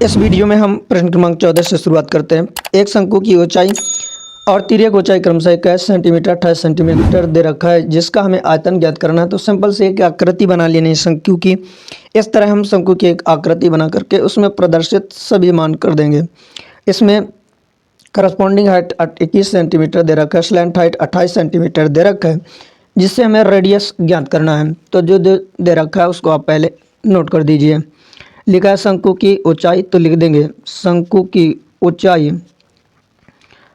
इस वीडियो में हम प्रश्न क्रमांक 14 से शुरुआत करते हैं। एक शंकु की ऊंचाई और तिर्यक ऊंचाई क्रमशः 21 सेंटीमीटर 28 सेंटीमीटर दे रखा है, जिसका हमें आयतन ज्ञात करना है। तो सिंपल से एक आकृति बना लेनी है शंकु की। इस तरह हम शंकु की एक आकृति बना करके उसमें प्रदर्शित सभी मान कर देंगे। इसमें करस्पॉन्डिंग हाइट 21 सेंटीमीटर दे रखा है, स्लैंट हाइट 28 सेंटीमीटर दे रखा है, जिससे हमें रेडियस ज्ञात करना है। तो जो दे रखा है उसको आप पहले नोट कर दीजिए। लिखा है शंकु की ऊंचाई, तो लिख देंगे शंकु की ऊंचाई।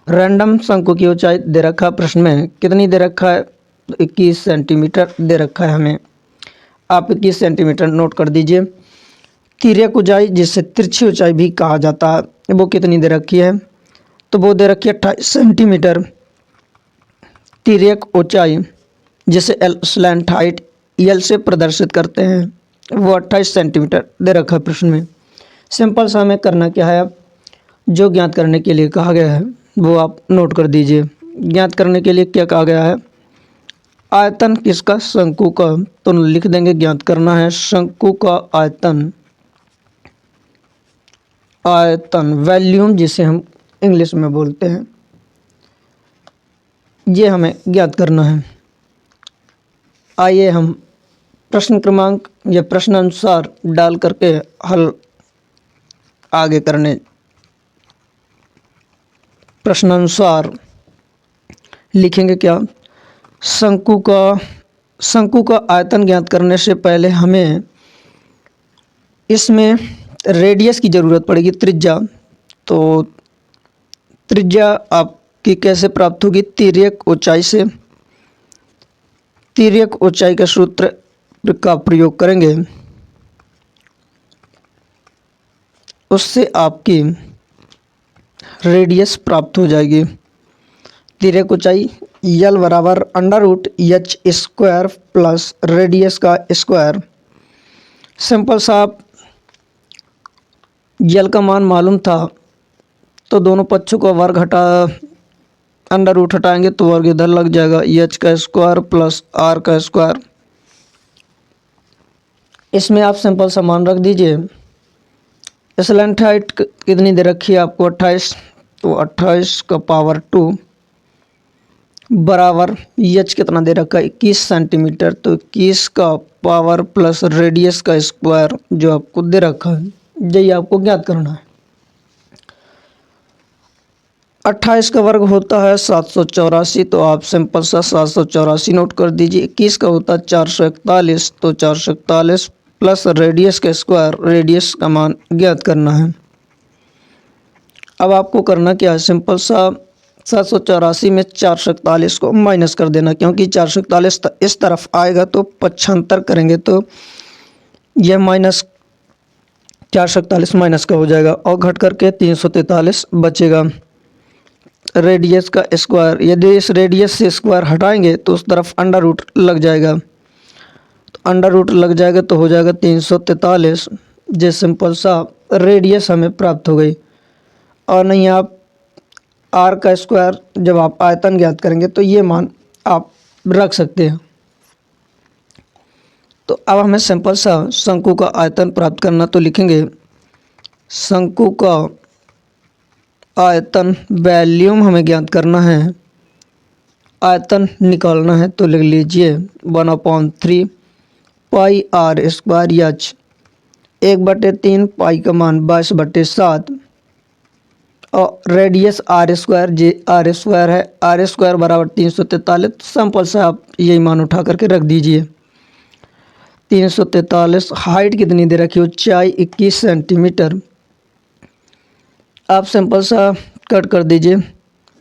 रैंडम शंकु की ऊंचाई दे रखा प्रश्न में कितनी दे रखा है, 21 सेंटीमीटर दे रखा है हमें। आप 21 सेंटीमीटर नोट कर दीजिए। तिर्यक ऊंचाई, जिसे तिरछी ऊंचाई भी कहा जाता है, वो कितनी दे रखी है, तो वो दे रखी है 28 सेंटीमीटर। तिर्यक ऊंचाई, जिसे एल स्लैंट हाइट एल से प्रदर्शित करते हैं, वो 28 सेंटीमीटर दे रखा है प्रश्न में। सिंपल सा हमें करना क्या है, अब जो ज्ञात करने के लिए कहा गया है वो आप नोट कर दीजिए। ज्ञात करने के लिए क्या कहा गया है, आयतन किसका, शंकु का। तो लिख देंगे ज्ञात करना है शंकु का आयतन। आयतन वॉल्यूम, जिसे हम इंग्लिश में बोलते हैं, ये हमें ज्ञात करना है। आइए हम प्रश्न क्रमांक या प्रश्न अनुसार डाल करके हल आगे करने। प्रश्नानुसार लिखेंगे क्या, शंकु का आयतन ज्ञात करने से पहले हमें इसमें रेडियस की ज़रूरत पड़ेगी, त्रिज्या। तो त्रिज्या आपकी कैसे प्राप्त होगी, तिर्यक ऊंचाई से। तिर्यक ऊंचाई का सूत्र का प्रयोग करेंगे, उससे आपकी रेडियस प्राप्त हो जाएगी। तिर्यक ऊंचाई यल बराबर √h² प्लस रेडियस का स्क्वायर। सिंपल सा यल का मान मालूम था, तो दोनों पक्षों का वर्ग √, हटाएंगे तो वर्ग इधर लग जाएगा, h का स्क्वायर प्लस r का स्क्वायर। इसमें आप सिंपल सा मान रख दीजिए। स्लैंट हाइट कितनी दे रखी है आपको, 28, तो 28 का पावर 2 बराबर h कितना दे रखा है, 21 सेंटीमीटर, तो 21 का पावर प्लस रेडियस का स्क्वायर जो आपको दे रखा है, यही आपको ज्ञात करना है। 28 का वर्ग होता है 784, तो आप सिंपल सा 784 नोट कर दीजिए। 21 का होता है 441, तो 441 प्लस रेडियस का स्क्वायर, रेडियस का मान ज्ञात करना है। अब आपको करना क्या है, सिंपल सा 784 में 441 को माइनस कर देना, क्योंकि 441 इस तरफ आएगा तो पक्षांतर करेंगे तो यह माइनस 441 माइनस का हो जाएगा और घट करके 343 बचेगा। रेडियस का स्क्वायर, यदि इस रेडियस से स्क्वायर हटाएंगे तो उस तरफ √ लग जाएगा, तो √ लग जाएगा तो हो जाएगा 343। जो सिंपल सा रेडियस हमें प्राप्त हो गई। और नहीं आप r का स्क्वायर जब आप आयतन ज्ञात करेंगे तो ये मान आप रख सकते हैं। तो अब हमें सिंपल सा शंकु का आयतन प्राप्त करना, तो लिखेंगे शंकु का आयतन वॉल्यूम हमें ज्ञात करना है, आयतन निकालना है, तो लिख लीजिए 1/3 पाई r² h 1/3 पाई का मान 22/7 और रेडियस r² है, r² बराबर 343। सिंपल से आप यही मान उठा करके रख दीजिए। 343 हाइट कितनी दे रखी, ऊंचाई 21 सेंटीमीटर। आप सिंपल सा कट कर दीजिए,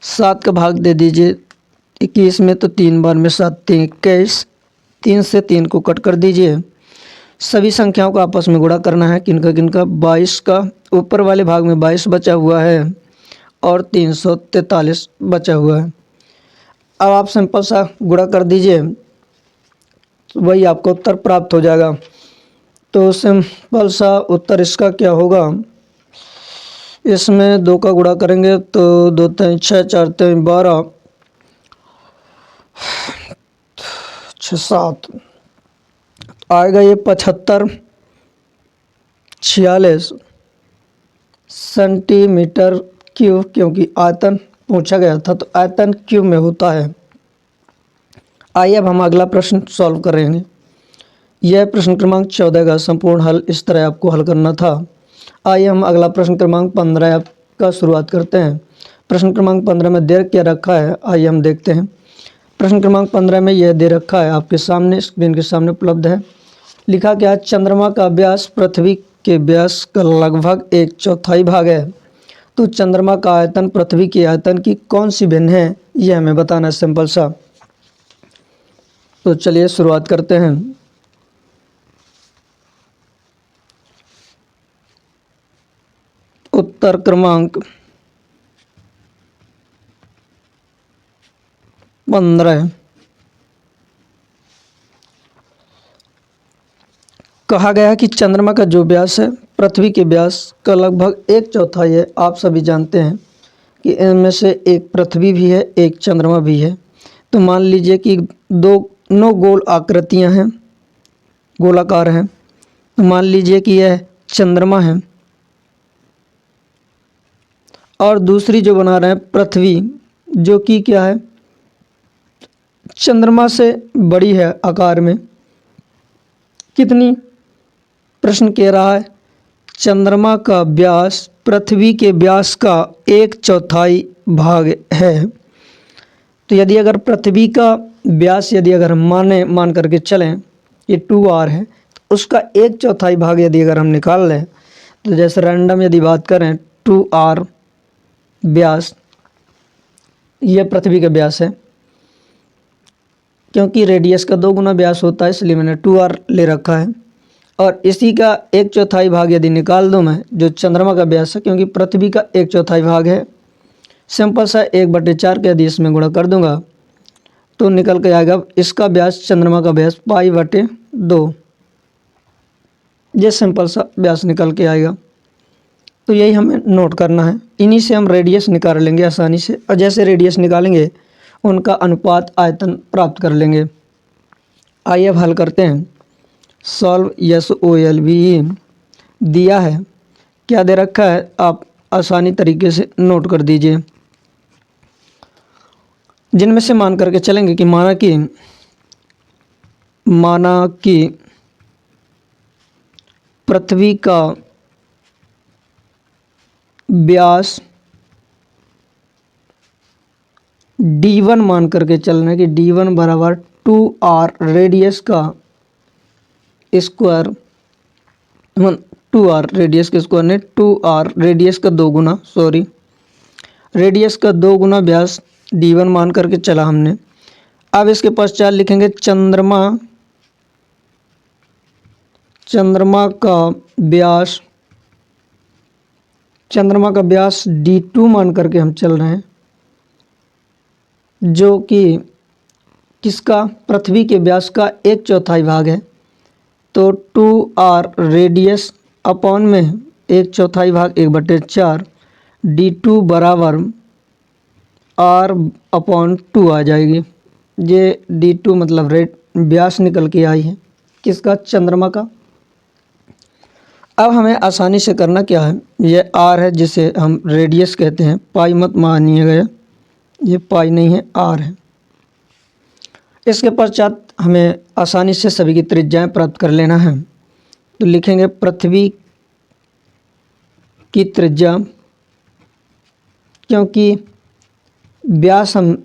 7 का भाग दे दीजिए 21 में, तो 3 बार में 7 3 21, 3 से 3 को कट कर दीजिए। सभी संख्याओं को आपस में गुणा करना है, किनका किनका, 22 का ऊपर वाले भाग में 22 बचा हुआ है और 343 बचा हुआ है। अब आप सिंपल सा गुणा कर दीजिए, तो वही आपको उत्तर प्राप्त हो जाएगा। तो सिंपल सा उत्तर इसका क्या होगा, इसमें 2 का गुणा करेंगे तो 2 3 6 4 3 12 6 7 आएगा ये 75 46 सेंटीमीटर क्यूब, क्योंकि आयतन पूछा गया था तो आयतन क्यूब में होता है। आइए अब हम अगला प्रश्न सॉल्व करेंगे। यह प्रश्न क्रमांक 14 का संपूर्ण हल इस तरह आपको हल करना था। आइए हम अगला प्रश्न क्रमांक 15 का शुरुआत करते हैं। प्रश्न क्रमांक 15 में दे क्या रखा है, आइए हम देखते हैं। प्रश्न क्रमांक 15 में यह दे रखा है, आपके सामने स्क्रीन के सामने उपलब्ध है। लिखा क्या है, चंद्रमा का व्यास पृथ्वी के व्यास का लगभग 1/4 भाग है। तो चंद्रमा का आयतन पृथ्वी के आयतन की कौन सी भिन्न है, यह हमें बताना है, सिंपल सा। तो चलिए शुरुआत करते हैं। उत्तर क्रमांक 15 कहा गया है कि चंद्रमा का जो व्यास है पृथ्वी के व्यास का लगभग 1/4 है। आप सभी जानते हैं कि इनमें से एक पृथ्वी भी है, एक चंद्रमा भी है। तो मान लीजिए कि दोनों गोल आकृतियां हैं, गोलाकार हैं। तो मान लीजिए कि यह चंद्रमा है और दूसरी जो बना रहे हैं पृथ्वी, जो कि क्या है, चंद्रमा से बड़ी है आकार में। कितनी, प्रश्न कह रहा है चंद्रमा का व्यास पृथ्वी के व्यास का 1/4 भाग है। तो यदि अगर पृथ्वी का व्यास यदि अगर हम मान करके चलें ये 2r है, तो उसका 1/4 भाग यदि अगर हम निकाल लें, तो जैसे रैंडम यदि बात करें 2r व्यास, यह पृथ्वी का व्यास है। क्योंकि रेडियस का 2 गुना व्यास होता है इसलिए मैंने 2r ले रखा है। और इसी का 1/4 भाग यदि निकाल दूं मैं, जो चंद्रमा का व्यास है, क्योंकि पृथ्वी का 1/4 भाग है, सिंपल सा 1/4 के यदि इसमें गुणा कर दूंगा तो निकल के आएगा इसका व्यास, चंद्रमा का व्यास π/2। ये सिंपल सा व्यास निकल के आएगा। तो यही हमें नोट करना है। इन्हीं से हम रेडियस निकाल लेंगे आसानी से, और जैसे रेडियस निकालेंगे उनका अनुपात आयतन प्राप्त कर लेंगे। आइए अब हल करते हैं। सॉल्व SOLVE दिया है, क्या दे रखा है, आप आसानी तरीके से नोट कर दीजिए। जिनमें से मान करके चलेंगे कि माना कि पृथ्वी का व्यास D1 मान करके चलना है कि D1 बराबर 2r रेडियस का स्क्वायर, 2r रेडियस के स्क्वायर ने 2r रेडियस का 2 गुना, रेडियस का 2 गुना व्यास D1 मान करके चला हमने। अब इसके पश्चात लिखेंगे चंद्रमा का व्यास D2 मान करके हम चल रहे हैं, जो कि किसका, पृथ्वी के व्यास का 1/4 भाग है। तो 2r रेडियस अपॉन में 1/4 भाग 1/4, D2 बराबर r/2 आ जाएगी। ये D2 मतलब व्यास निकल के आई है, किसका, चंद्रमा का। अब हमें आसानी से करना क्या है, ये r है जिसे हम रेडियस कहते हैं, पाई मत मानिएगा, ये पाई नहीं है, r है। इसके पश्चात हमें आसानी से सभी की त्रिज्याएं प्राप्त कर लेना है। तो लिखेंगे पृथ्वी की त्रिज्या, क्योंकि व्यास हम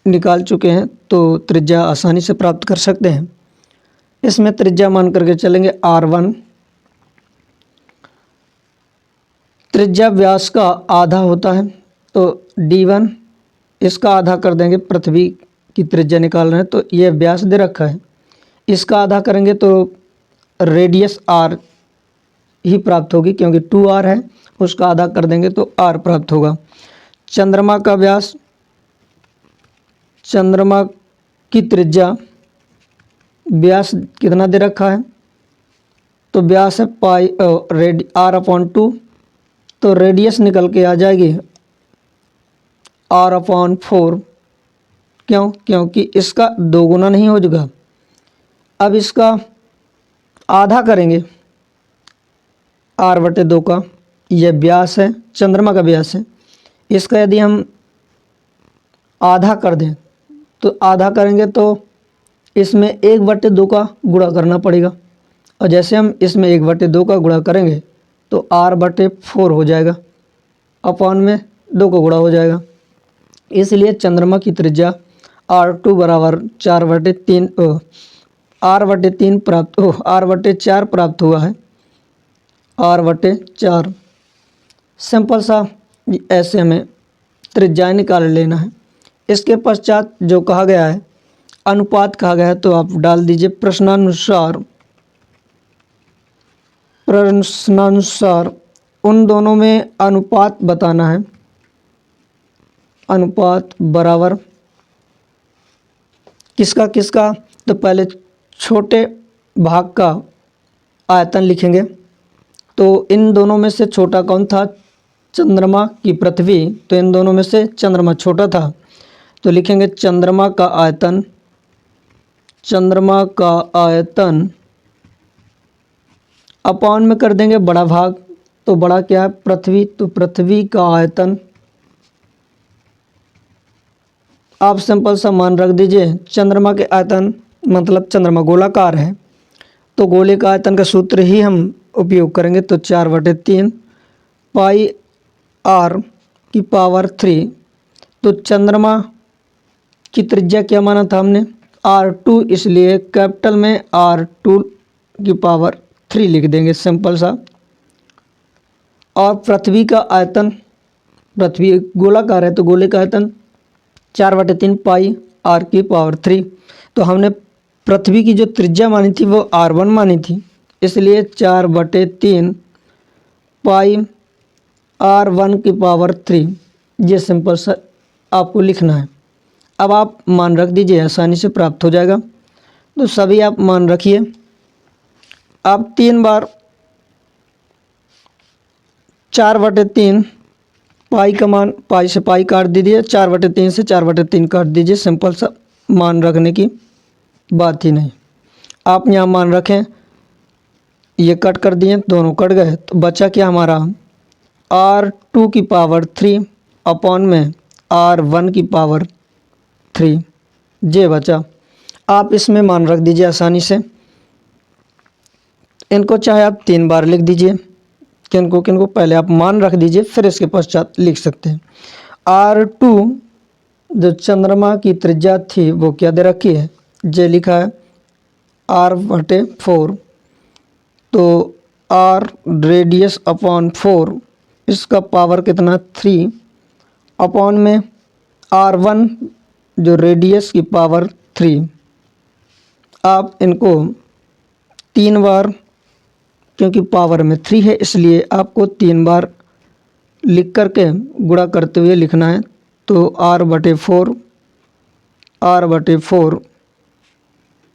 निकाल चुके हैं तो त्रिज्या आसानी से प्राप्त कर सकते हैं। इसमें त्रिज्या मान करके चलेंगे r1। त्रिज्या व्यास का आधा होता है, तो D1 इसका आधा कर देंगे, पृथ्वी की त्रिज्या निकाल रहे हैं तो यह व्यास दे रखा है, इसका आधा करेंगे तो रेडियस r ही प्राप्त होगी, क्योंकि 2r है, उसका आधा कर देंगे तो r प्राप्त होगा। चंद्रमा का व्यास, चंद्रमा की त्रिज्या, व्यास कितना दे रखा है, तो व्यास है r/2, तो रेडियस निकल के आ जाएगी r/4। क्यों, क्योंकि इसका 2 गुना नहीं हो जाएगा। अब इसका आधा करेंगे r/2 का, ये व्यास है, चंद्रमा का व्यास है। इसका यदि हम आधा कर दें तो आधा करेंगे तो इसमें 1/2 का गुणा करना पड़ेगा, और जैसे हम इसमें 1/2 का गुणा करेंगे तो r/4 हो जाएगा, अपॉन में 2 का गुणा हो जाएगा। इसलिए चंद्रमा की त्रिज्या r2 बराबर 4/3 r/3 प्राप्त r/4 प्राप्त हुआ है, r/4। सिंपल सा ऐसे हमें त्रिज्या निकाल लेना है। इसके पश्चात जो कहा गया है अनुपात कहा गया है, तो आप डाल दीजिए प्रश्नानुसार उन दोनों में अनुपात बताना है। अनुपात बराबर किसका किसका, तो पहले छोटे भाग का आयतन लिखेंगे। तो इन दोनों में से छोटा कौन था, चंद्रमा की पृथ्वी, तो इन दोनों में से चंद्रमा छोटा था, तो लिखेंगे चंद्रमा का आयतन, चंद्रमा का आयतन अपॉन में कर देंगे बड़ा भाग, तो बड़ा क्या है, पृथ्वी, तो पृथ्वी का आयतन। आप सिंपल सा मान रख दीजिए, चंद्रमा के आयतन मतलब चंद्रमा गोलाकार है, तो गोले का आयतन का सूत्र ही हम उपयोग करेंगे, तो 4/3 पाई r की पावर 3। तो चंद्रमा की त्रिज्या क्या माना था हमने, r2, इसलिए कैपिटल में r2 की पावर 3 लिख देंगे, सिंपल सा। और पृथ्वी का आयतन, पृथ्वी गोलाकार है तो गोले का आयतन 4/3 पाई r की पावर 3। तो हमने पृथ्वी की जो त्रिज्या मानी थी वो r1 मानी थी, इसलिए 4/3 पाई r1 की पावर 3, ये सिंपल सा आपको लिखना है। अब आप मान रख दीजिए, आसानी से प्राप्त हो जाएगा। तो सभी आप मान रखिए। आप 3 बार 4/3 पाई का मान, पाई से पाई काट दीजिए, 4/3 से 4/3 काट दीजिए, सिंपल सा, मान रखने की बात ही नहीं। आप यहाँ मान रखें, ये कट कर दिए, दोनों कट गए, तो बचा क्या हमारा r2 की पावर 3 अपॉन में r1 की पावर 3, ये बचा। आप इसमें मान रख दीजिए आसानी से। इनको चाहे आप 3 बार लिख दीजिए, किनको किनको पहले आप मान रख दीजिए, फिर इसके पश्चात लिख सकते हैं। r2 जो चंद्रमा की त्रिज्या थी वो क्या दे रखी है, ये लिखा है r/4, तो r रेडियस अपॉन 4, इसका पावर कितना 3, अपॉन में r1 जो रेडियस की पावर 3। आप इनको 3 बार, क्योंकि पावर में 3 है इसलिए आपको 3 बार लिख करके गुणा करते हुए लिखना है। तो r/4 r/4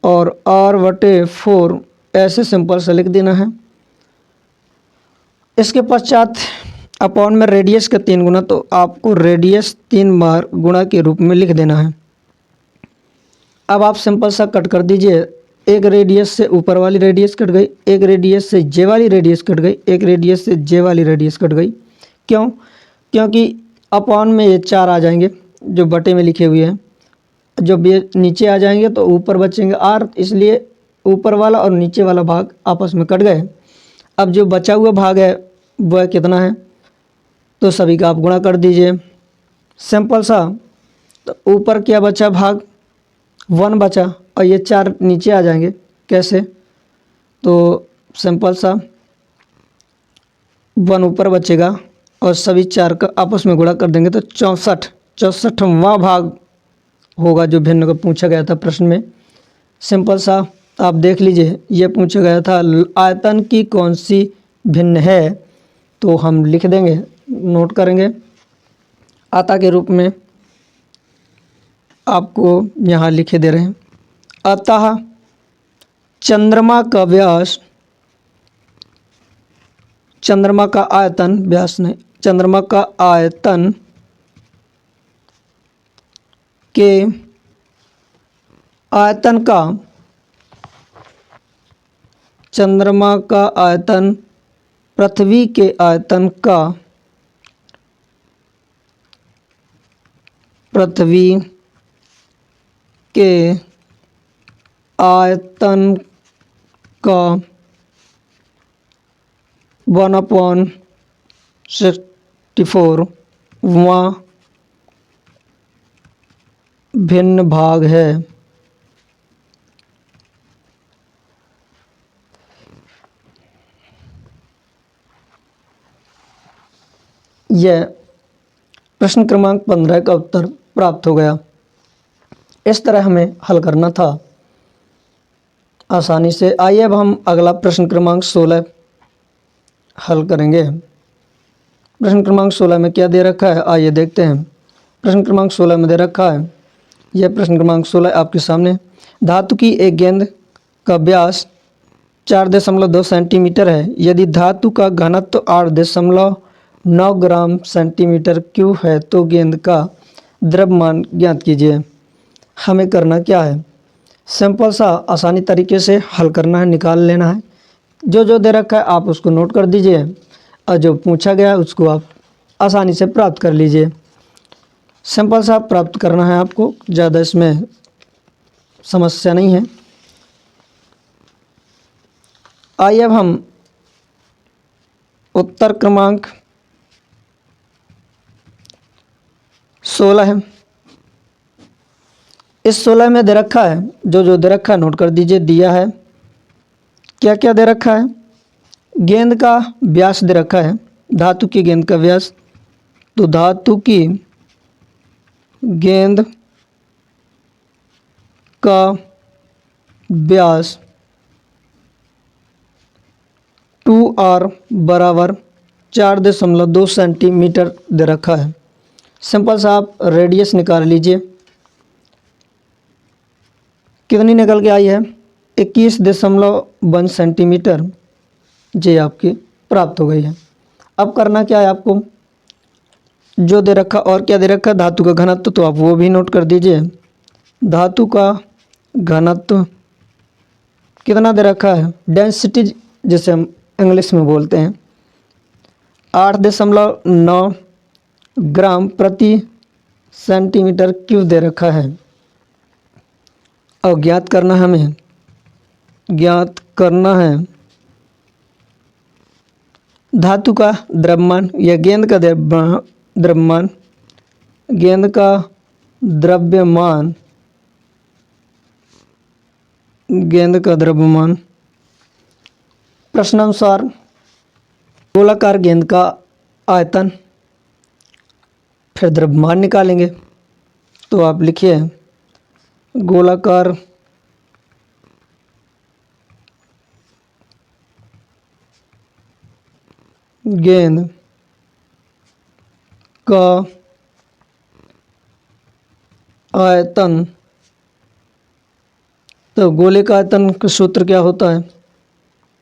और r/4 ऐसे सिंपल से लिख देना है। इसके पश्चात अपॉन में रेडियस का 3 गुना, तो आपको रेडियस 3 बार गुणा के रूप में लिख देना है। अब आप सिंपल सा कट कर दीजिए, एक रेडियस से ऊपर वाली रेडियस कट गई, एक रेडियस से जे वाली रेडियस कट गई, एक रेडियस से जे वाली रेडियस कट गई। क्यों, क्योंकि अपॉन में ये 4 आ जाएंगे जो बटे में लिखे हुए हैं, जब ये नीचे आ जाएंगे तो ऊपर बचेंगे r, इसलिए ऊपर वाला और नीचे वाला भाग आपस में कट गए। अब जो बचा हुआ भाग है वह कितना है, तो सभी का आप गुणा कर दीजिए, सिंपल सा। तो ऊपर क्या बचा भाग, 1 बचा, और ये 4 नीचे आ जाएंगे, कैसे, तो सिंपल सा 1 ऊपर बचेगा और सभी 4 का आपस में गुणा कर देंगे, तो 64वां भाग होगा जो भिन्न का पूछा गया था प्रश्न में। सिंपल सा आप देख लीजिए, ये पूछा गया था आयतन की कौन सी भिन्न है, तो हम लिख देंगे, नोट करेंगे आता के रूप में, आपको यहाँ लिखे दे रहे हैं। अतः चंद्रमा का व्यास, चंद्रमा का आयतन, व्यास नहीं, चंद्रमा का आयतन के आयतन का, चंद्रमा का आयतन पृथ्वी के आयतन का पृथ्वी के आयतन का 1/64वां भिन्न भाग है। यह प्रश्न क्रमांक 15 का उत्तर प्राप्त हो गया। इस तरह हमें हल करना था आसानी से। आइए अब हम अगला प्रश्न क्रमांक 16 हल करेंगे। प्रश्न क्रमांक 16 में क्या दे रखा है, आइए देखते हैं। प्रश्न क्रमांक 16 में दे रखा है, यह प्रश्न क्रमांक 16 आपके सामने। धातु की एक गेंद का व्यास 4.2 सेंटीमीटर है। यदि धातु का घनत्व 8.9 ग्राम सेंटीमीटर क्यूब है तो गेंद का द्रव्यमान ज्ञात कीजिए। हमें करना क्या है, सिंपल सा आसानी तरीके से हल करना है, निकाल लेना है। जो जो दे रखा है आप उसको नोट कर दीजिए और जो पूछा गया उसको आप आसानी से प्राप्त कर लीजिए। सिंपल सा प्राप्त करना है आपको, ज़्यादा इसमें समस्या नहीं है। आइए अब हम उत्तर क्रमांक 16 है, इस 16 में दे रखा है, जो जो दे रखा है नोट कर दीजिए। दिया है क्या क्या दे रखा है, गेंद का व्यास दे रखा है, धातु की गेंद का व्यास। तो धातु की गेंद का व्यास 2r बराबर 4.2 सेंटीमीटर दे रखा है। सिंपल सा आप रेडियस निकाल लीजिए। कितनी निकल के आई है, 21.1 सेंटीमीटर जी आपकी प्राप्त हो गई है। अब करना क्या है आपको, जो दे रखा और क्या दे रखा, धातु का घनत्व, तो आप वो भी नोट कर दीजिए। धातु का घनत्व कितना दे रखा है, डेंसिटी जिसे हम इंग्लिश में बोलते हैं, 8.9 ग्राम प्रति सेंटीमीटर क्यूब दे रखा है। और ज्ञात करना हमें, ज्ञात करना है धातु का द्रव्यमान या गेंद का द्रव्यमान, गेंद का द्रव्यमान, गेंद का द्रव्यमान। प्रश्नानुसार गोलाकार गेंद का आयतन, फिर द्रव्यमान निकालेंगे। तो आप लिखिए गोलाकार गेंद का आयतन, तो गोले का आयतन का सूत्र क्या होता है,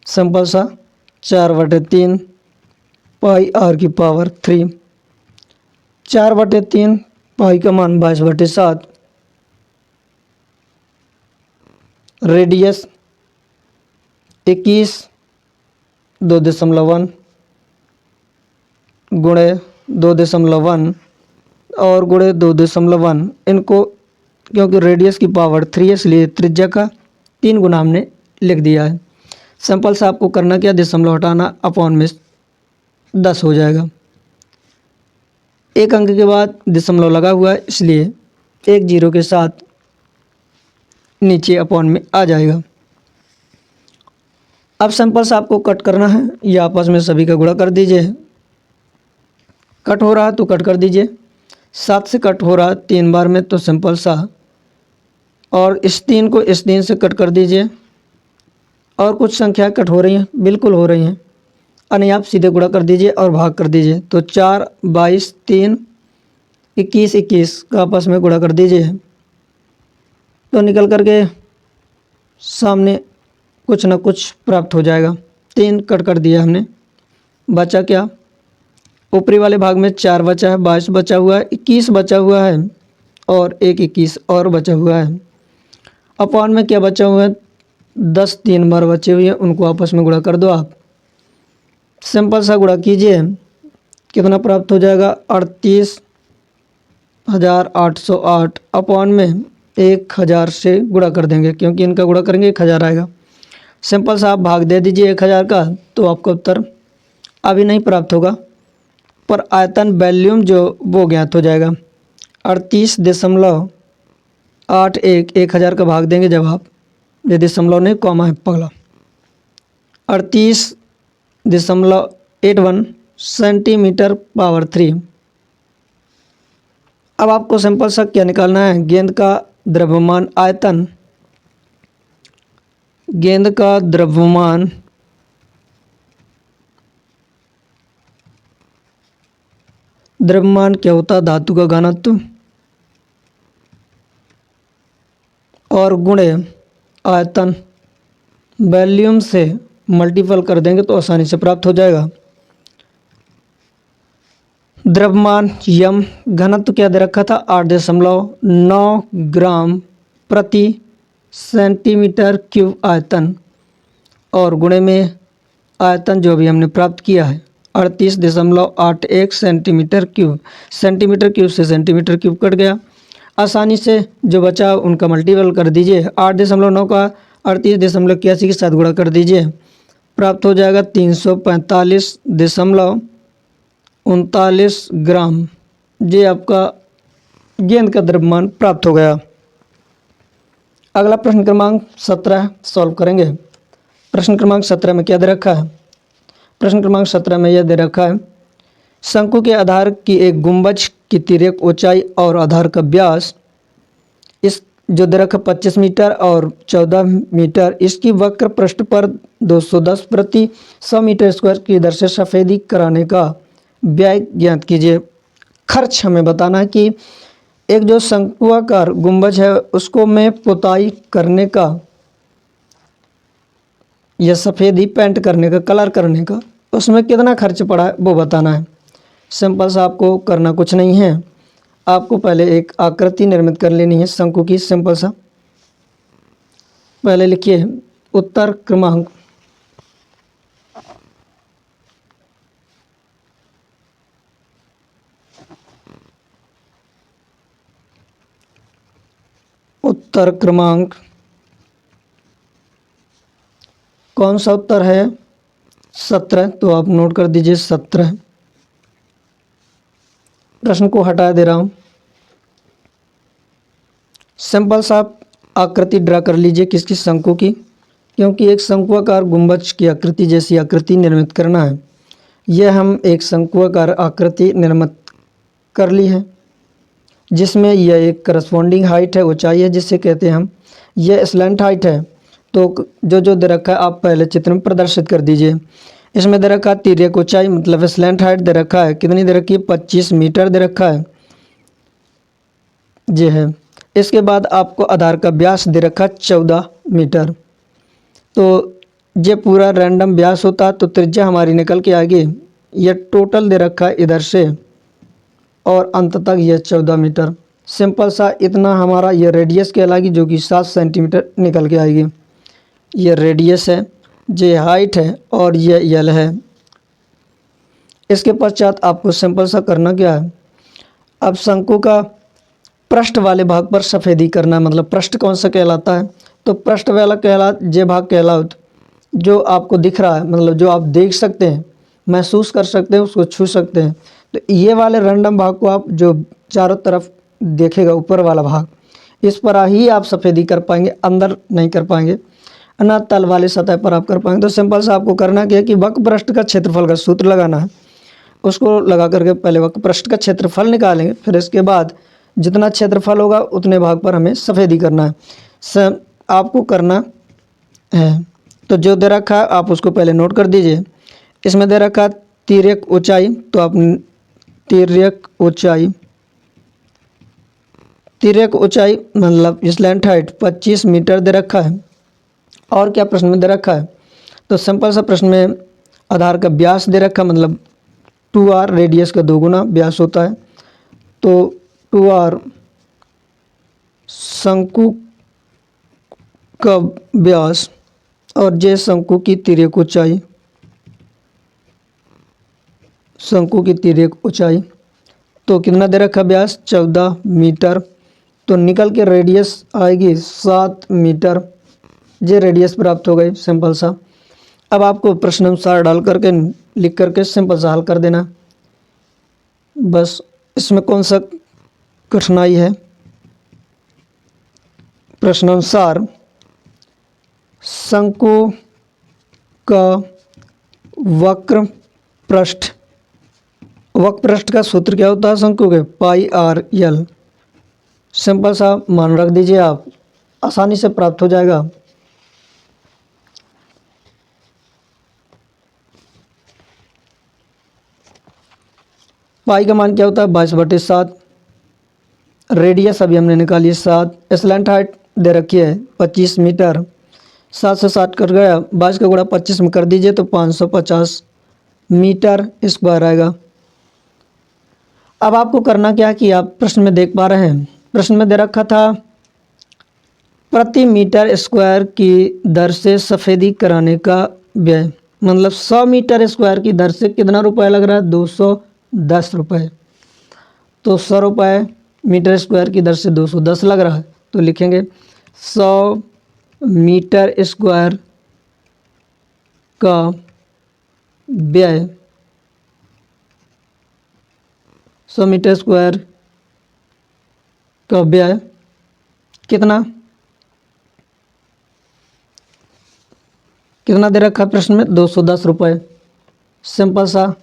सिंपल सा 4/3 पाई r की पावर 3। 4/3 पाई का मान 22/7। रेडियस 21.2.1 गुणे 2.1 और गुणे 2.1। इनको क्योंकि रेडियस की पावर 3 है इसलिए त्रिज्या का 3 गुना हमने लिख दिया है। सिंपल सा आपको करना क्या, दशमलव हटाना, अपॉन में 10 हो जाएगा। एक अंक के बाद दशमलव लगा हुआ है इसलिए एक जीरो के साथ नीचे अपॉन में आ जाएगा। अब सिंपल सा आपको कट करना है, ये आपस में सभी का गुणा कर दीजिए। कट हो रहा है तो कट कर दीजिए, 7 से कट हो रहा है 3 बार में, तो सिंपल सा और इस 3 को इस 3 से कट कर दीजिए। और कुछ संख्या कट हो रही हैं, बिल्कुल हो रही हैं, नहीं आप सीधे गुणा कर दीजिए और भाग कर दीजिए। तो 4, 22, 3, 21, 21 का आपस में गुणा कर दीजिए, तो निकल करके सामने कुछ ना कुछ प्राप्त हो जाएगा। 3 कट कर दिया हमने, बचा क्या, ऊपरी वाले भाग में 4 बचा है, 22 बचा हुआ है, 21 बचा हुआ है और एक 21 और बचा हुआ है। अपॉन में क्या बचा हुआ है, 10 3 बार बचे हुए हैं, उनको आपस में गुणा कर दो आप। सिंपल सा गुणा कीजिए, कितना प्राप्त हो जाएगा 38,808 अपॉन में 1000 से गुणा कर देंगे, क्योंकि इनका गुणा करेंगे 1000 आएगा। सिंपल सा आप भाग दे दीजिए 1000 का, तो आपका उत्तर अभी नहीं प्राप्त होगा, पर आयतन वॉल्यूम जो वो ज्ञात हो जाएगा। 38.81 1000 का भाग देंगे जब आप, ये दशमलव नहीं कॉमा है पगला, 38.81 सेंटीमीटर पावर 3। अब आपको सिंपल सा क्या निकालना है, गेंद का द्रव्यमान आयतन, गेंद का द्रव्यमान क्या होता है, धातु का घनत्व और गुणे आयतन वॉल्यूम से मल्टीपल कर देंगे तो आसानी से प्राप्त हो जाएगा। द्रव्यमान यम, घनत्व क्या दे रखा था 8.9 ग्राम प्रति सेंटीमीटर क्यूब आयतन, और गुणे में आयतन जो भी हमने प्राप्त किया है 38.81 सेंटीमीटर क्यूब। सेंटीमीटर क्यूब से सेंटीमीटर क्यूब कट गया, आसानी से जो बचा उनका मल्टीपल कर दीजिए। 8.9 का 38.81 के साथ गुणा कर दीजिए, प्राप्त हो जाएगा 345.39 ग्राम। ये आपका गेंद का द्रव्यमान प्राप्त हो गया। अगला प्रश्न क्रमांक 17 सॉल्व करेंगे। प्रश्न क्रमांक 17 में क्या दे रखा है, प्रश्न क्रमांक 17 में यह दे रखा है, शंकु के आधार की एक गुंबज की तिर्यक ऊंचाई और आधार का व्यास इस जो दे रखा 25 मीटर और 14 मीटर, इसकी वक्र पृष्ठ पर 210 प्रति 100 मीटर स्क्वायर की दर से सफ़ेदी कराने का व्यय ज्ञात कीजिए। खर्च हमें बताना है कि एक जो शंकुआकार गुंबज है उसको में पुताई करने का या सफ़ेदी पेंट करने का, कलर करने का, उसमें कितना खर्च पड़ा है वो बताना है। सिंपल सा आपको करना कुछ नहीं है, आपको पहले एक आकृति निर्मित कर लेनी है शंकु की। सिंपल सा पहले लिखिए उत्तर क्रमांक कौन सा उत्तर है 17, तो आप नोट कर दीजिए 17। प्रश्न को हटा दे रहा हूँ। सिंपल सा आप आकृति ड्रा कर लीजिए किसकी, शंकु की, क्योंकि एक शंकुआकार गुंबज की आकृति जैसी आकृति निर्मित करना है। यह हम एक शंकुआकार आकृति निर्मित कर ली है, जिसमें यह एक करस्पॉन्डिंग हाइट है, ऊंचाई है, जिसे कहते हैं हम, यह स्लैंट हाइट है। तो जो दे रखा है आप पहले चित्र में प्रदर्शित कर दीजिए। इसमें दे रखा है तिर्यक ऊंचाई मतलब स्लैंट हाइट दे रखा है, कितनी दे रखी है 25 मीटर दे रखा है, ये है। इसके बाद आपको आधार का व्यास दे रखा 14 मीटर, तो ये पूरा रैंडम व्यास होता, तो त्रिज्या हमारी निकल के आगे ये टोटल दे रखा है इधर से और अंत तक यह 14 मीटर। सिंपल सा इतना हमारा ये रेडियस कहलाएगी, जो कि 7 सेंटीमीटर निकल के आएगी। ये रेडियस है, ये हाइट है और ये यल है। इसके पश्चात आपको सिंपल सा करना क्या है, अब शंकु का पृष्ठ वाले भाग पर सफ़ेदी करना है। मतलब पृष्ठ कौन सा कहलाता है, तो पृष्ठ वाला ये भाग कहलाता जो आपको दिख रहा है, मतलब जो आप देख सकते हैं, महसूस कर सकते हैं, उसको छू सकते हैं। तो ये वाले रैंडम भाग को आप जो चारों तरफ देखेगा ऊपर वाला भाग, इस पर ही आप सफ़ेदी कर पाएंगे, अंदर नहीं कर पाएंगे, ना तल वाले सतह पर आप कर पाएंगे। तो सिंपल सा आपको करना क्या है कि वक्र पृष्ठ का क्षेत्रफल का सूत्र लगाना है, उसको लगा करके पहले वक्र पृष्ठ का क्षेत्रफल निकालेंगे, फिर इसके बाद जितना क्षेत्रफल होगा उतने भाग पर हमें सफ़ेदी करना है। आपको करना है, तो जो दे रखा है आप उसको पहले नोट कर दीजिए। इसमें दे रखा है तिर्यक ऊंचाई, तो आप तिर्यक ऊंचाई मतलब स्लैंट हाइट 25 मीटर दे रखा है। और क्या प्रश्न में दे रखा है, तो सिंपल सा प्रश्न में आधार का व्यास दे रखा, मतलब 2r रेडियस का 2 गुना व्यास होता है, तो 2r शंकु का व्यास और जे शंकु की तिर्यक ऊंचाई, शंकु की तिर्यक ऊंचाई। तो कितना दे रखा व्यास 14 मीटर। तो निकल के रेडियस आएगी 7 मीटर। ये रेडियस प्राप्त हो गई सिंपल सा। अब आपको प्रश्न अनुसार डाल करके लिख करके सिंपल सा हल कर देना। बस इसमें कौन सा कठिनाई है। प्रश्नानुसार शंकु का वक्र पृष्ठ का सूत्र क्या होता है शंकु के? पाई आर एल। सिंपल सा मान रख दीजिए, आप आसानी से प्राप्त हो जाएगा। पाई का मान क्या होता है? 22/7। रेडियस अभी हमने निकाली 7। स्लैंट हाइट दे रखी है 25 मीटर। 7 से 7 कर गया, 22 का गुणा 25 में कर दीजिए तो 550 मीटर स्क्वायर आएगा। अब आपको करना क्या कि आप प्रश्न में देख पा रहे हैं, प्रश्न में दे रखा था प्रति मीटर स्क्वायर की दर से सफ़ेदी कराने का व्यय। मतलब 100 मीटर स्क्वायर की दर से कितना रुपए लग रहा है? 210 रुपये। तो 100 रुपये मीटर स्क्वायर की दर से 210 लग रहा है, तो लिखेंगे 100 मीटर स्क्वायर का व्यय, 100 मीटर स्क्वायर का व्यय कितना दे रखा है प्रश्न में? 210 रुपये। सिंपल सा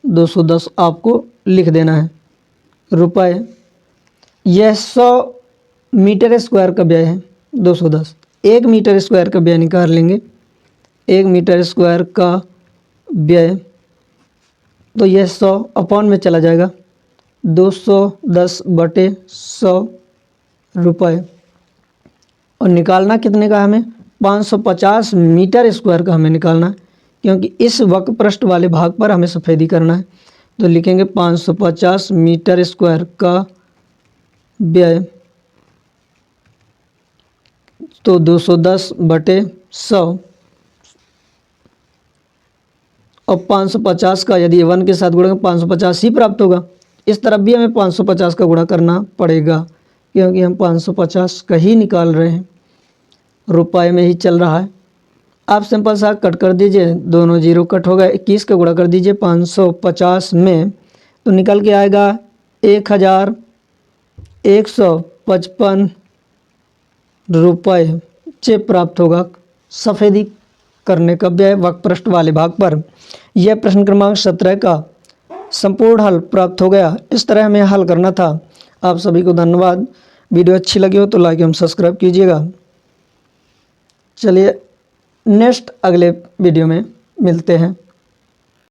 210 आपको लिख देना है रुपये। यह 100 मीटर स्क्वायर का व्यय है 210। 1 मीटर स्क्वायर का व्यय निकाल लेंगे। 1 मीटर स्क्वायर का व्यय, तो यह 100 अपॉन में चला जाएगा, 210/100 रुपये। और निकालना कितने का हमें? 550 मीटर स्क्वायर का हमें निकालना है, क्योंकि इस वक्र पृष्ठ वाले भाग पर हमें सफ़ेदी करना है। तो लिखेंगे 550 मीटर स्क्वायर का व्यय, तो 210/100। और 550 का यदि 1 के साथ गुणा 550 ही प्राप्त होगा। इस तरफ भी हमें 550 का गुणा करना पड़ेगा, क्योंकि हम 550 का ही निकाल रहे हैं, रुपये में ही चल रहा है। आप सिंपल सा कट कर दीजिए, दोनों जीरो कट हो गए। 21 का गुणा कर दीजिए 550 में, तो निकल के आएगा 1155 रुपये से प्राप्त होगा सफ़ेदी करने का व्यय वक्र पृष्ठ वाले भाग पर। यह प्रश्न क्रमांक 17 का संपूर्ण हल प्राप्त हो गया। इस तरह हमें हल करना था। आप सभी को धन्यवाद। वीडियो अच्छी लगी हो तो लाइक एवं सब्सक्राइब कीजिएगा। चलिए नेक्स्ट अगले वीडियो में मिलते हैं।